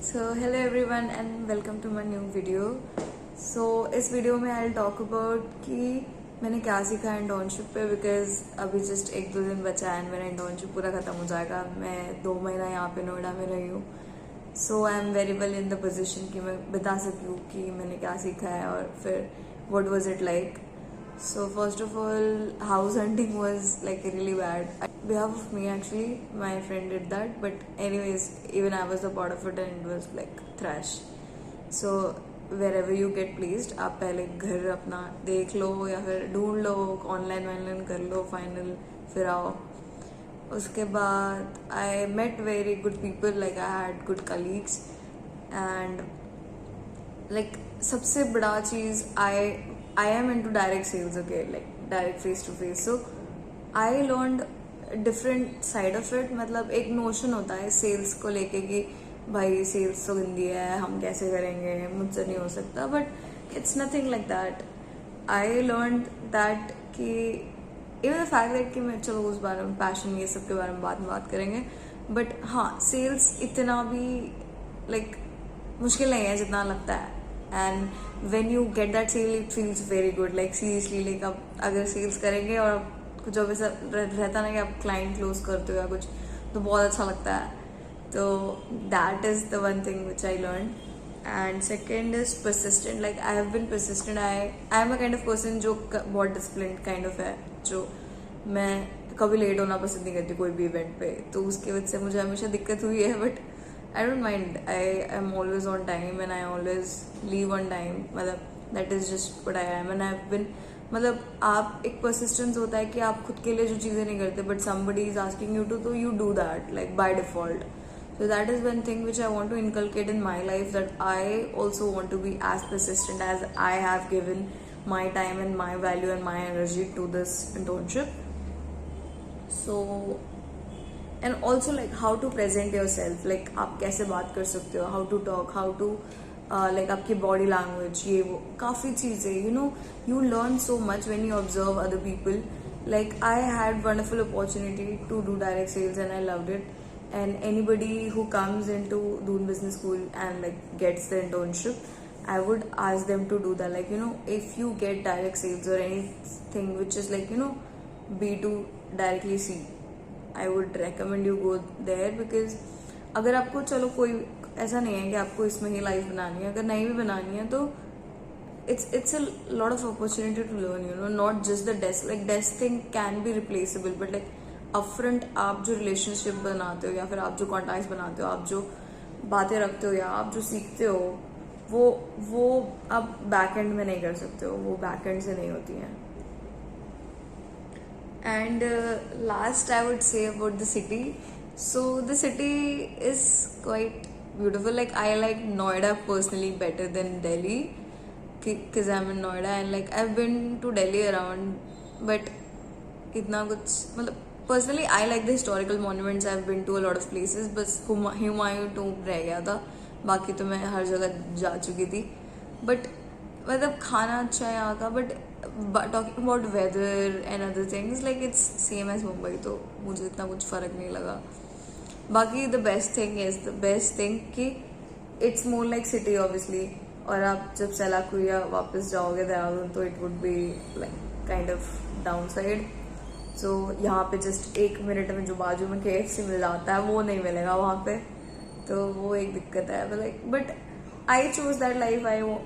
So hello everyone and welcome to my new video. So इस वीडियो में I talk about कि मैंने क्या सीखा इंटर्नशिप पे, बिकॉज अभी जस्ट 1-2 दिन बचा है एंड मेरा इंटर्नशिप पूरा खत्म हो जाएगा। मैं 2 महीना यहाँ पे नोएडा में रही हूँ। So I am very well in the position कि मैं बता सकूँ कि मैंने क्या सीखा है और फिर what was it like. So first of all, house hunting was like really bad. On behalf of me, actually, my friend did that. But anyways, even I was a part of it, and it was like trash. So wherever you get placed, आप पहले घर अपना देख लो या फिर ढूंढ लो, online वाइनलाइन कर लो, final फिर आओ। उसके बाद I met very good people, like I had good colleagues, and like सबसे बड़ा चीज़ I am into direct sales, okay, like direct face to face. So I learned different side of it. मतलब एक notion होता है sales को लेके कि भाई सेल्स तो गंदी है, हम कैसे करेंगे, मुझसे नहीं हो सकता, but it's nothing like that. I learn that कि इवन द फैक्ट दैट कि मैं चलो उस बारे में पैशन ये सब के बारे में बाद में बात करेंगे, बट हाँ सेल्स इतना भी लाइक मुश्किल नहीं है जितना लगता है। And when you get that sale it feels very good, like seriously, like आप अगर सेल्स करेंगे और कुछ अब ऐसा रहता ना कि आप क्लाइंट क्लोज करते हो या कुछ, तो बहुत अच्छा लगता है। तो that is the one thing which I learn. And second is persistent, like I have been persistent. I am a kind of person जो बहुत डिसिप्लिन काइंड ऑफ है, जो मैं कभी लेट होना पसंद नहीं करती कोई भी इवेंट पे, तो उसकी वजह से मुझे हमेशा दिक्कत हुई है, but I don't mind. I am always on time and I always leave on time. मतलब that is just what I am, and I've been मतलब आप एक persistence होता है कि आप खुद के लिए जो चीज़ें नहीं करते but somebody is asking you to, तो you do that like by default. So that is one thing which I want to inculcate in my life, that I also want to be as persistent as I have given my time and my value and my energy to this internship. So and also like how to present yourself, like आप कैसे बात कर सकते हो, how to talk, how to like आपकी body language, ये वो काफ़ी चीज़ें, you learn so much when you observe other people. Like I had wonderful opportunity to do direct sales and I loved it, and anybody who comes in to Doon business school and like gets the internship, I would ask them to do that. Like, if you get direct sales or anything which is like, B2 directly C, I would recommend you go there, because अगर आपको चलो कोई ऐसा नहीं है कि आपको इसमें ही लाइफ बनानी है, अगर नहीं भी बनानी है तो it's a lot of opportunity to learn, not just the desk, like desk thing can be replaceable, but like upfront आप जो रिलेशनशिप बनाते हो या फिर आप जो कॉन्टैक्ट्स बनाते हो, आप जो बातें रखते हो या आप जो सीखते हो, वो आप बैक एंड में नहीं कर सकते हो, वो बैक एंड से नहीं होती हैं। And last I would say about the city. So the city is quite beautiful. Like I like Noida personally better than Delhi, because I'm in Noida and like I've been to Delhi around, but इतना कुछ मतलब personally I like the historical monuments. I've been to a lot of places, बस Humayun tomb रह गया था, बाकी तो मैं हर जगह जा चुकी थी। बट मतलब खाना अच्छा है यहाँ का, but talking about weather and other things like it's same as Mumbai, तो मुझे इतना कुछ फ़र्क नहीं लगा। बाकी द बेस्ट थिंग कि it's more like city obviously, और आप जब सैलाकुया वापस जाओगे देहरादून तो it would be like kind of down side. So यहाँ पे जस्ट 1 मिनट में जो बाजू में KFC मिल जाता है वो नहीं मिलेगा वहाँ पे, तो वो एक दिक्कत है। Like but I chose that life.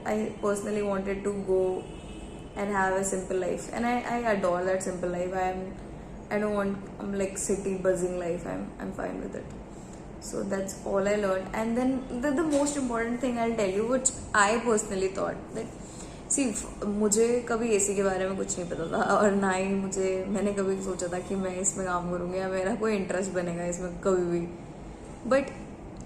I personally wanted to go and have a simple life, and I adore that simple life. I don't want like city buzzing life. I'm fine with it. So that's all I learned. And then the most important thing I'll tell you, which I personally thought that, see, मुझे कभी AC के बारे में कुछ नहीं पता था, और ना ही मैंने कभी सोचा था कि मैं इसमें काम करूँगी या मेरा कोई इंटरेस्ट बनेगा इसमें कभी भी। बट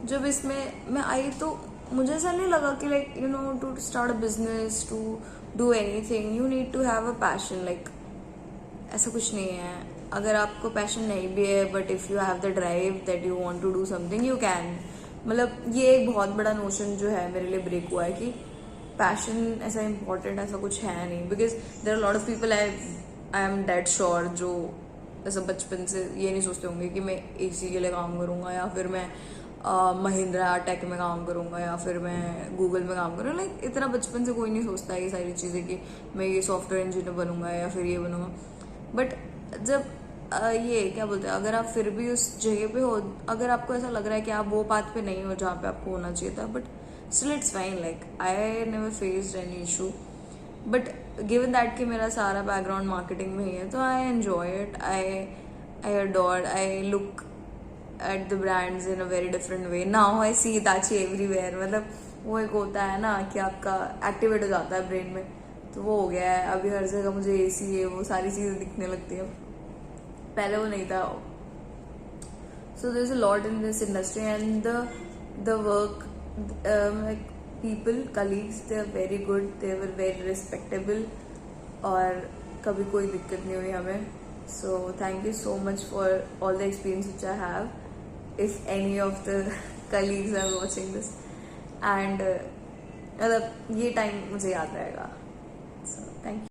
जब इसमें मैं आई तो मुझे ऐसा नहीं लगा कि like to start a business, to do anything you need to have a passion, like ऐसा कुछ नहीं है। अगर आपको पैशन नहीं भी है, but if you have the drive that you want to do something you can. मतलब ये एक बहुत बड़ा नोशन जो है मेरे लिए ब्रेक हुआ है कि पैशन ऐसा इम्पॉर्टेंट ऐसा कुछ है नहीं, because there are lot of people I am dead sure जो ऐसा बचपन से ये नहीं सोचते होंगे कि मैं AC के लिए काम करूँगा या फिर मैं महिंद्रा टेक में काम करूँगा या फिर मैं गूगल में काम करूँ। लाइक इतना बचपन से कोई नहीं सोचता है ये सारी चीज़ें कि मैं ये सॉफ्टवेयर इंजीनियर बनूंगा या फिर ये बनूंगा। बट जब ये क्या बोलते हैं, अगर आप फिर भी उस जगह पे हो, अगर आपको ऐसा लग रहा है कि आप वो पाथ पे नहीं हो जहाँ पे आपको होना चाहिए था, but still it's fine. Like I never faced any issue, but given that कि मेरा सारा बैकग्राउंड मार्केटिंग में ही है, तो I enjoy it, I adore, I look at the brands in a very different way. Now I see Hitachi everywhere. मतलब वो एक होता है ना कि आपका एक्टिवेट हो जाता है ब्रेन में, तो वो हो गया है। अभी हर जगह मुझे एसी है, वो सारी चीज़ें दिखने लगती हैं, पहले वो नहीं था। So there is a lot in this industry and the work, like people, colleagues, they are very good, they were very respectable, और कभी कोई दिक्कत नहीं हुई हमें। So thank you so much for all the experience which I have, if any of the colleagues are watching this. And मतलब ये time मुझे याद रहेगा। So thank you.